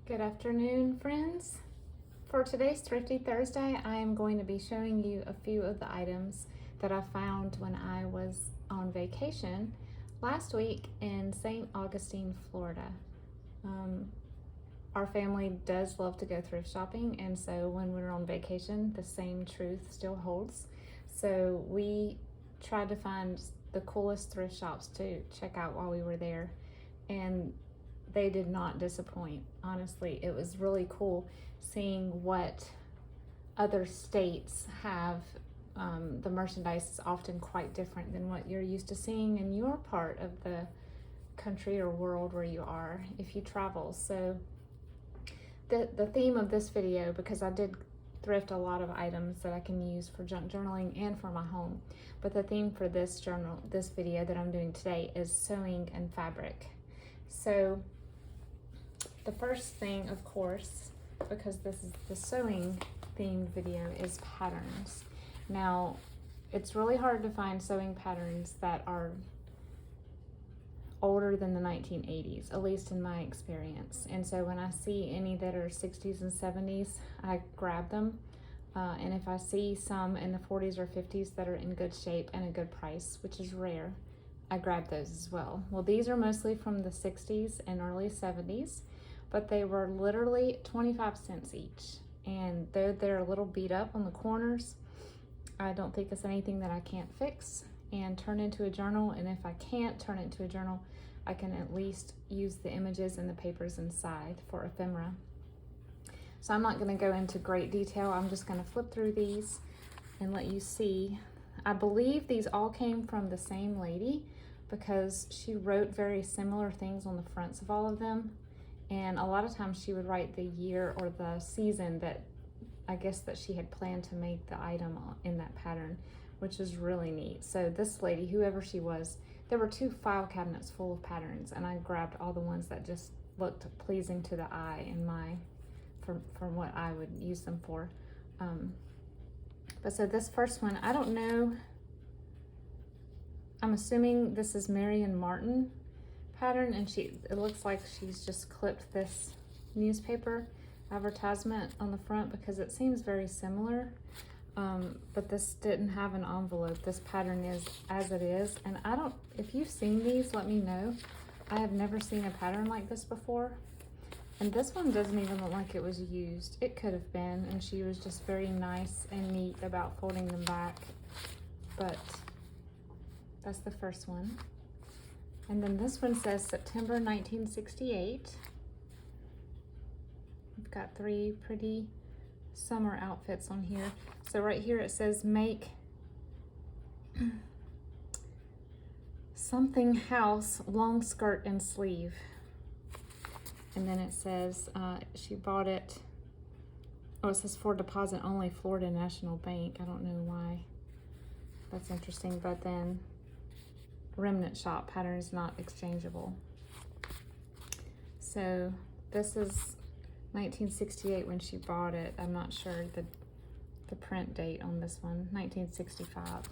Good afternoon, friends. For today's Thrifty Thursday, I am going to be showing you a few of the items that I found when I was on vacation last week in St. Augustine, Florida. Our family does love to go thrift shopping, and so when we're on vacation, the same truth still holds. So we tried to find the coolest thrift shops to check out while we were there, and they did not disappoint. Honestly, it was really cool seeing what other states have. The merchandise is often quite different than what you're used to seeing in your part of the country or world where you are if you travel. So the theme of this video, because I did thrift a lot of items that I can use for junk journaling and for my home, but the theme for this video that I'm doing today is sewing and fabric. So the first thing, of course, because this is the sewing themed video, is patterns. Now, it's really hard to find sewing patterns that are older than the 1980s, at least in my experience. And so when I see any that are 60s and 70s, I grab them. And if I see some in the 40s or 50s that are in good shape and a good price, which is rare, I grab those as well. Well, these are mostly from the 60s and early 70s, but they were literally 25 cents each. And though they're a little beat up on the corners, I don't think it's anything that I can't fix and turn into a journal. And if I can't turn it into a journal, I can at least use the images and the papers inside for ephemera. So I'm not going to go into great detail. I'm just going to flip through these and let you see. I believe these all came from the same lady because she wrote very similar things on the fronts of all of them. And a lot of times she would write the year or the season that I guess that she had planned to make the item in that pattern, which is really neat. So this lady, whoever she was, there were 2 file cabinets full of patterns, and I grabbed all the ones that just looked pleasing to the eye and from what I would use them for. But so this first one, I don't know, I'm assuming this is Marion Martin pattern, and it looks like she's just clipped this newspaper advertisement on the front because it seems very similar. But this didn't have an envelope. This pattern is as it is, and if you've seen these, let me know. I have never seen a pattern like this before, and this one doesn't even look like it was used. It could have been, and she was just very nice and neat about folding them back. But that's the first one. And then this one says September 1968. We've got 3 pretty summer outfits on here. So right here it says make something house, long skirt and sleeve. And then it says she bought it, it says for deposit only, Florida National Bank. I don't know why. That's interesting. But then remnant shop, patterns not exchangeable. So this is 1968 when she bought it. I'm not sure the print date on this one. 1965.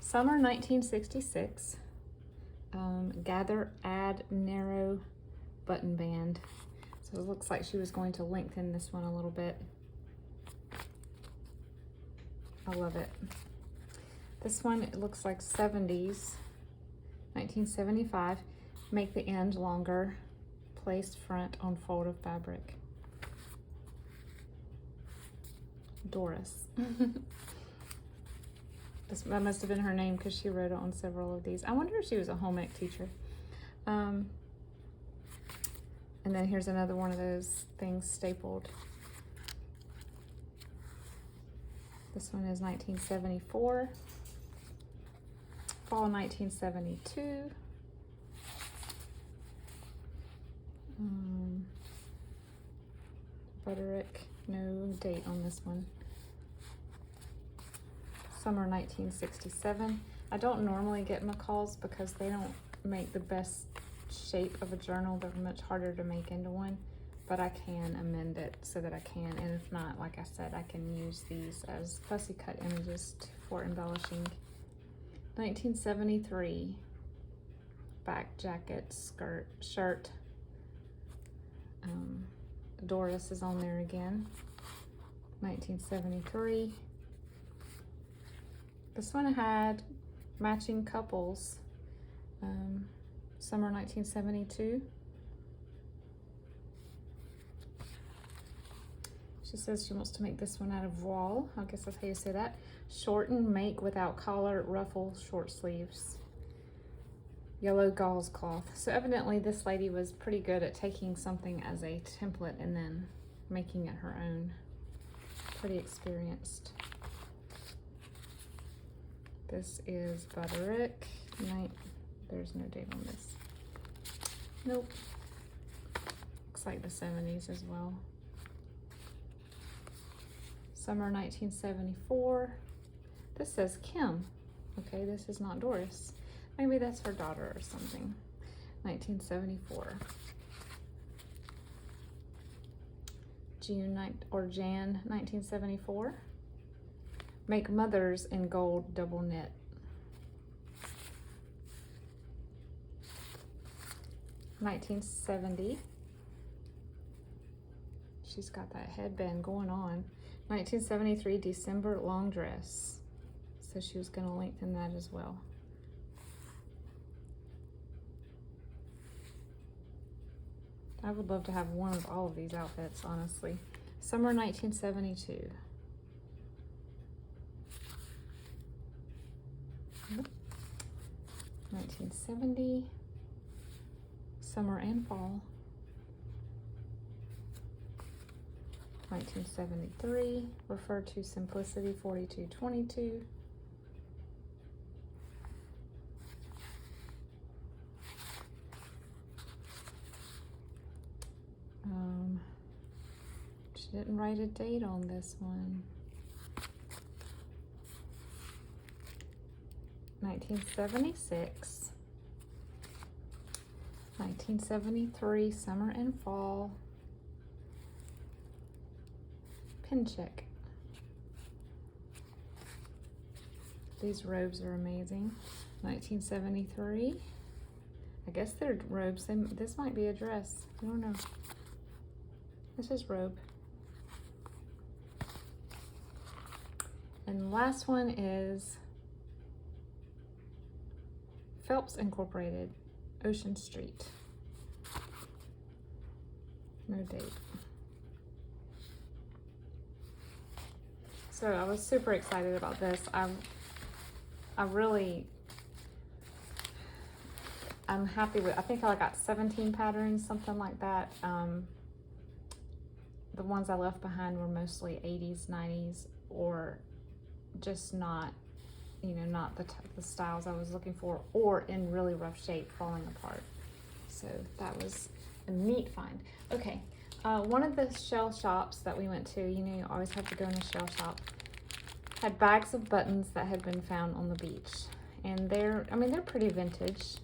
Summer 1966. Gather, add, narrow button band. So it looks like she was going to lengthen this one a little bit. I love it. This one, it looks like 70s, 1975. Make the end longer. Place front on fold of fabric. Doris. That must have been her name because she wrote it on several of these. I wonder if she was a home ec teacher. And then here's another one of those things stapled. This one is 1974. Fall 1972. Butterick, no date on this one. Summer 1967. I don't normally get McCall's because they don't make the best shape of a journal. They're much harder to make into one, but I can amend it so that I can, and if not, like I said, I can use these as fussy cut images for embellishing. 1973. Back jacket, shirt, Doris is on there again, 1973. This one had matching couples, summer 1972. She says she wants to make this one out of voile. I guess that's how you say that. Shorten, make without collar, ruffle, short sleeves. Yellow gauze cloth. So evidently this lady was pretty good at taking something as a template and then making it her own. Pretty experienced. This is Butterick. There's no date on this. Nope. Looks like the 70s as well. Summer 1974. This says Kim. Okay, this is not Doris. Maybe that's her daughter or something. 1974. Jan 1974. Make mothers in gold double knit. $1970. She's got that headband going on. 1973 December long dress. So she was going to lengthen that as well. I would love to have one of all of these outfits, honestly. Summer 1972. 1970. Summer and fall. 1973. Refer to Simplicity 4222. She didn't write a date on this one. 1976. 1973, summer and fall. Pin check. These robes are amazing. 1973. I guess they're robes. This might be a dress. I don't know. This is robe. And the last one is Phelps Incorporated, Ocean Street. No date. So I was super excited about this. I'm happy with, I think I got 17 patterns, something like that. The ones I left behind were mostly 80s, 90s, or just not, you know, not the styles I was looking for, or in really rough shape, falling apart. So that was a neat find. Okay, one of the shell shops that we went to, you know, you always have to go in a shell shop, had bags of buttons that had been found on the beach. And they're pretty vintage,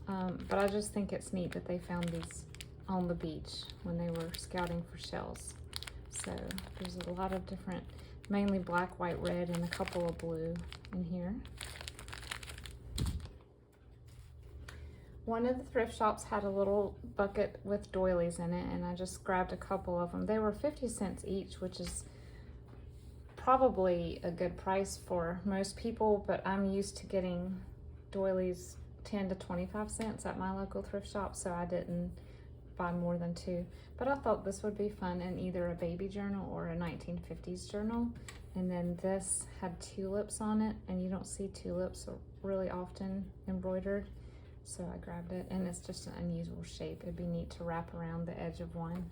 but I just think it's neat that they found these on the beach when they were scouting for shells. So there's a lot of different, mainly black, white, red, and a couple of blue in here. One of the thrift shops had a little bucket with doilies in it, and I just grabbed a couple of them. They were 50 cents each, which is probably a good price for most people, but I'm used to getting doilies 10 to 25 cents at my local thrift shop, so I didn't buy more than two. But I thought this would be fun in either a baby journal or a 1950s journal. And then this had tulips on it, and you don't see tulips really often embroidered, so I grabbed it. And it's just an unusual shape. It'd be neat to wrap around the edge of one.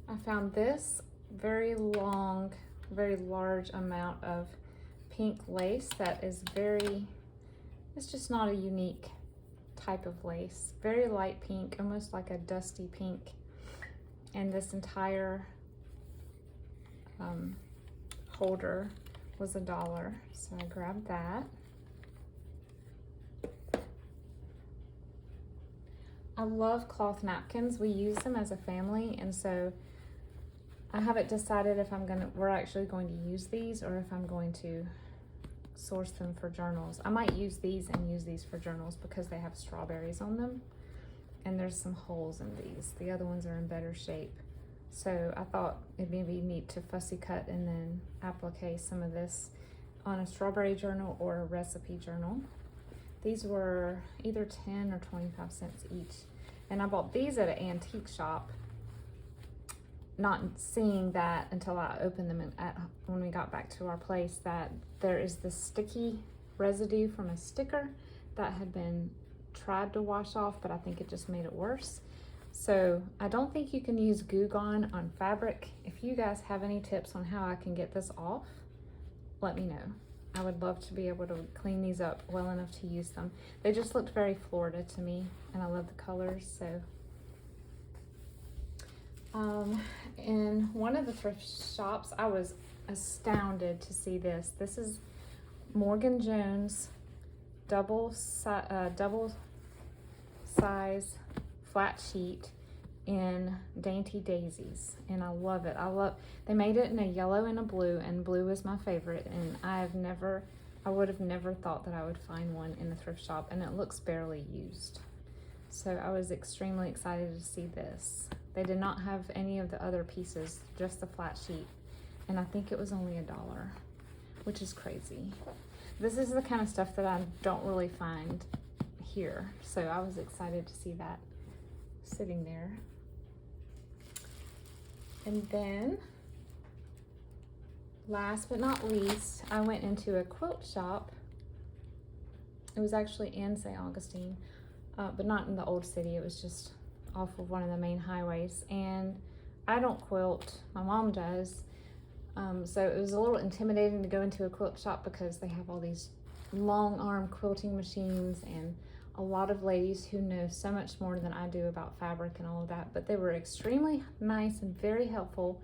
I found this very long, very large amount of pink lace that is it's just not a unique type of lace. Very light pink, almost like a dusty pink. And this entire holder was $1, so I grabbed that. I love cloth napkins. We use them as a family, and so I haven't decided if we're actually going to use these or if I'm going to source them for journals. I might use these and use these for journals because they have strawberries on them. and there's some holes in these. The other ones are in better shape. So I thought it'd be neat to fussy cut and then applique some of this on a strawberry journal or a recipe journal. These were either 10 or 25 cents each. And I bought these at an antique shop, not seeing that until I opened them when we got back to our place, that there is this sticky residue from a sticker that had been tried to wash off, but I think it just made it worse. So I don't think you can use Goo Gone on fabric. If you guys have any tips on how I can get this off, let me know. I would love to be able to clean these up well enough to use them. They just looked very Florida to me, and I love the colors. So in one of the thrift shops, I was astounded to see this. This is Morgan Jones double size flat sheet in Dainty Daisies, and I love it. They made it in a yellow and a blue, and blue is my favorite, and I would have never thought that I would find one in the thrift shop, and it looks barely used. So I was extremely excited to see this. They did not have any of the other pieces, just the flat sheet, and I think it was only $1, which is crazy. This is the kind of stuff that I don't really find here, so I was excited to see that sitting there. And then, last but not least, I went into a quilt shop. It was actually in St. Augustine, but not in the old city. It was just off of one of the main highways. And I don't quilt, my mom does. So it was a little intimidating to go into a quilt shop because they have all these long arm quilting machines and a lot of ladies who know so much more than I do about fabric and all of that, but they were extremely nice and very helpful,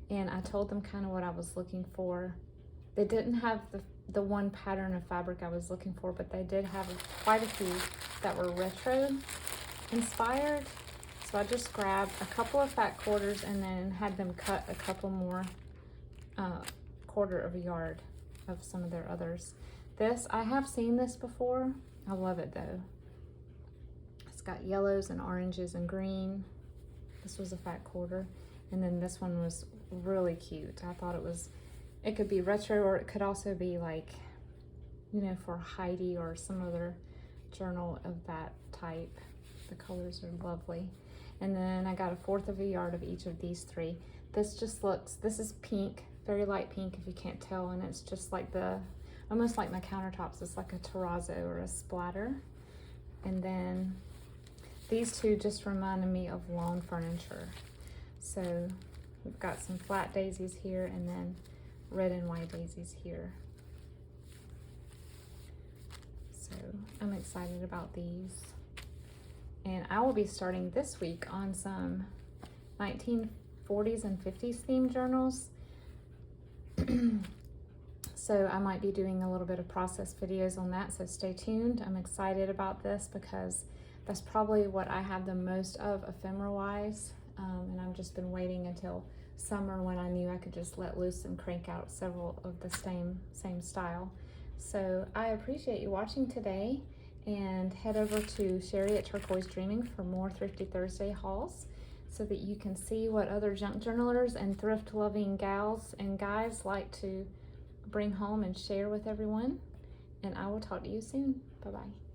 and I told them kind of what I was looking for. They didn't have the one pattern of fabric I was looking for, but they did have quite a few that were retro inspired. So I just grabbed a couple of fat quarters and then had them cut a couple more 1/4 of a yard of some of their others. This, I have seen this before. I love it though. It's got yellows and oranges and green. This was a fat 1/4. And then this one was really cute. I thought it could be retro, or it could also be like, you know, for Heidi or some other journal of that type. The colors are lovely. And then I got a 1/4 of a yard of each of these 3. This is pink, very light pink if you can't tell, and it's just like almost like my countertops. It's like a terrazzo or a splatter. And then these 2 just reminded me of lawn furniture. So we've got some flat daisies here and then red and white daisies here. So I'm excited about these. And I will be starting this week on some 1940s and 50s themed journals. So I might be doing a little bit of process videos on that, so stay tuned. I'm excited about this because that's probably what I have the most of ephemera-wise, and I've just been waiting until summer when I knew I could just let loose and crank out several of the same style. So I appreciate you watching today, and head over to Sheree at Turquoise Dreaming for more Thrifty Thursday hauls so that you can see what other junk journalers and thrift-loving gals and guys like to bring home and share with everyone. And I will talk to you soon. Bye-bye.